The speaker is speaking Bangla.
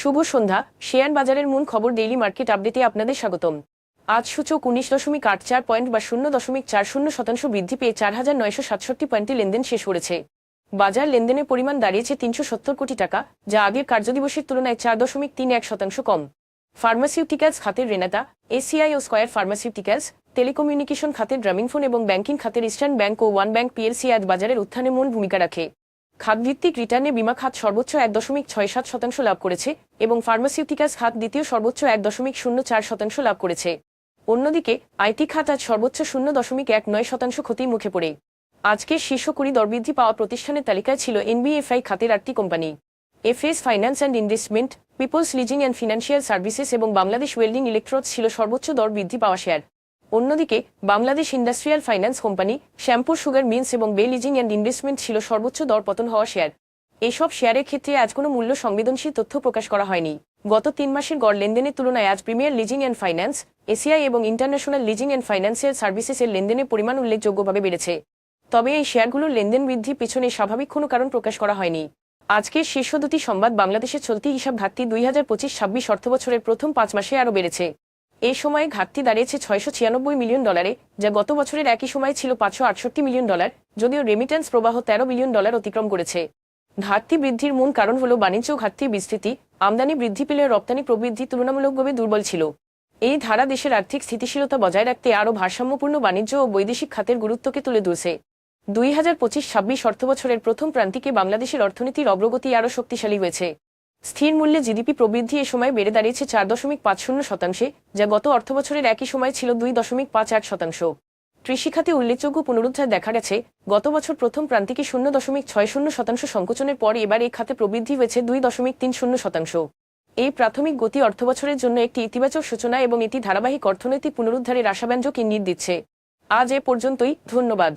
শুভ সন্ধ্যা। শেয়ার বাজারের মূল খবর ডেইলি মার্কেট আপডেটে আপনাদের স্বাগতম। আজ সূচক 19.84 পয়েন্ট বা 0.40% বৃদ্ধি পেয়ে 4,967 পয়েন্টে লেনদেন শেষ করেছে। বাজার লেনদেনের পরিমাণ দাঁড়িয়েছে 370 কোটি টাকা, যা আগের কার্যদিবসের তুলনায় 4.31% কম। ফার্মাসিউটিক্যালস খাতের রেনাটা, এসিআই ও স্কয়ার ফার্মাসিউটিক্যালস, টেলিকমিউনিকেশন খাতের গ্রামীণফোন এবং ব্যাংকিং খাতের ইস্টার্ন ব্যাংক ও ওয়ান ব্যাংক পিএলসি আজ বাজারের উত্থানে মূল ভূমিকা রাখে। খাতভিত্তিক রিটার্নে বিমা খাত সর্বোচ্চ 1.67% লাভ করেছে এবং ফার্মাসিউটিক্যালস খাত দ্বিতীয় সর্বোচ্চ 1.04% লাভ করেছে। অন্যদিকে আইটি খাত আজ সর্বোচ্চ 0.19% ক্ষতির মুখে পড়ে। আজকের শীর্ষ 20 দরবৃদ্ধি পাওয়া প্রতিষ্ঠানের তালিকায় ছিল এনবিএফআই খাতের 8টি কোম্পানি, FS finance and investment, peoples leasing and financial services এবং বাংলাদেশ ওয়েল্ডিং ইলেকট্রোডস ছিল সর্বোচ্চ দর বৃদ্ধি পাওয়া শেয়ার। অন্যদিকে বাংলাদেশ ইন্ডাস্ট্রিয়াল ফাইন্যান্স কোম্পানি, শ্যাম্পুর সুগার মিলস এবং বে লিজিং অ্যান্ড ইনভেস্টমেন্ট ছিল সর্বোচ্চ দর পতন হওয়া শেয়ার। এসব শেয়ারের ক্ষেত্রে আজ কোনো মূল্য সংবেদনশীল তথ্য প্রকাশ করা হয়নি। গত 3 মাসের গড় লেনদেনের তুলনায় আজ premier leasing and finance, ACI এবং ইন্টারন্যাশনাল লিজিং অ্যান্ড ফাইন্যান্সিয়াল সার্ভিসেসের লেনদেনের পরিমাণ উল্লেখযোগ্যভাবে বেড়েছে। তবে এই শেয়ারগুলোর লেনদেন বৃদ্ধির পেছনে স্বাভাবিক কোনো কারণ প্রকাশ করা হয়নি। আজকের শীর্ষ দুটি সংবাদ: বাংলাদেশের চলতি হিসাব ঘাটতি 2025-26 অর্থবছরের প্রথম 5 মাসে আরও বেড়েছে। এই সময়ে ঘাটতি দাঁড়িয়েছে $696 মিলিয়ন, যা গত বছরের একই সময়ে ছিল $568 মিলিয়ন, যদিও রেমিটেন্স প্রবাহ $13 বিলিয়ন অতিক্রম করেছে। ঘাটতি বৃদ্ধির মূল কারণ হল বাণিজ্য ঘাটতির বিস্তৃতি। আমদানি বৃদ্ধি পেলে রপ্তানি প্রবৃদ্ধি তুলনামূলকভাবে দুর্বল ছিল। এই ধারা দেশের আর্থিক স্থিতিশীলতা বজায় রাখতে আরও ভারসাম্যপূর্ণ বাণিজ্য ও বৈদেশিক খাতের গুরুত্বকে তুলে ধরছে। 2025-26 অর্থবছরের প্রথম প্রান্তিকে বাংলাদেশের অর্থনীতির অগ্রগতি আরও শক্তিশালী হয়েছে। স্থির মূল্যে জিডিপি প্রবৃদ্ধি এ সময় বেড়ে দাঁড়িয়েছে 4.50%, যা গত অর্থবছরের একই সময় ছিল 2.51%। কৃষিখাতে উল্লেখযোগ্য পুনরুদ্ধার দেখা গেছে। গত বছর প্রথম প্রান্তিকে 0.60% সংকোচনের পর এবার এই খাতে প্রবৃদ্ধি হয়েছে 2.30%। এই প্রাথমিক গতি অর্থবছরের জন্য একটি ইতিবাচক সূচনা এবং এটি ধারাবাহিক অর্থনৈতিক পুনরুদ্ধারের আশাব্যঞ্জক ইঙ্গিত দিচ্ছে। আজ এ পর্যন্তই, ধন্যবাদ।